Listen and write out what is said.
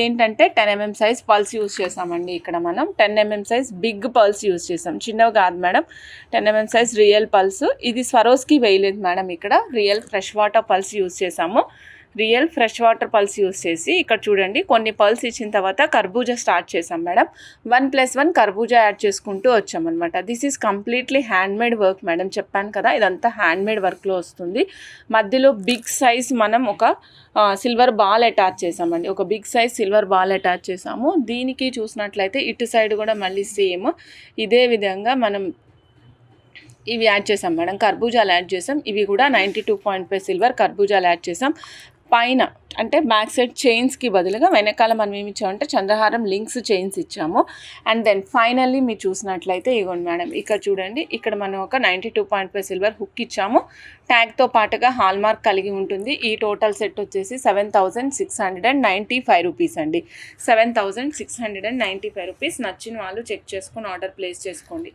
ఏంటంటే 10 mm size pulse use చేసామండి. ఇక్కడ మనం 10 mm size big pearls use చేసాం, చిన్నవి కాదు madam. 10 mm size real pearls. ఇది స్వరోస్కి వేయలేదు మేడం, ఇక్కడ real fresh water pearls use చేసాము. Real fresh water pearls use చేసి ఇక్కడ చూడండి కొన్ని పల్స్ ఇచ్చిన తర్వాత కర్బూజా స్టార్ట్ చేసాం మేడం. 1+1 కర్బూజా యాడ్ చేసుకుంటూ వచ్చామన్నమాట. This is completely handmade work madam, చెప్పాను కదా ఇదంతా హ్యాండ్మేడ్ వర్క్లో వస్తుంది. మధ్యలో బిగ్ సైజ్ మనం ఒక సిల్వర్ బాల్ అటాచ్ చేసామండి, ఒక big size silver ball attach చేసాము. దీనికి చూసినట్లయితే ఇటు సైడ్ కూడా మళ్ళీ సేమ్ ఇదే విధంగా మనం ఇవి యాడ్ చేసాం మేడం, కర్బూజాలు యాడ్ చేసాం. ఇవి కూడా 92.5 సిల్వర్ కర్బూజాలు యాడ్ చేసాం. పైన అంటే బ్యాక్ సైడ్ చైన్స్కి బదులుగా వెనకాల మనం ఏమి ఇచ్చామంటే చంద్రహారం లింక్స్ చైన్స్ ఇచ్చాము. అండ్ దెన్ ఫైనల్లీ మీరు చూసినట్లయితే ఇగోండి మేడం, ఇక్కడ చూడండి ఇక్కడ మనం ఒక 92.5 సిల్వర్ హుక్ ఇచ్చాము. ట్యాగ్తో పాటుగా హాల్ మార్క్ కలిగి ఉంటుంది. ఈ టోటల్ సెట్ వచ్చేసి 7,695 రూపీస్ అండి. 7,695 రూపీస్. నచ్చిన వాళ్ళు చెక్ చేసుకొని ఆర్డర్ ప్లేస్ చేసుకోండి.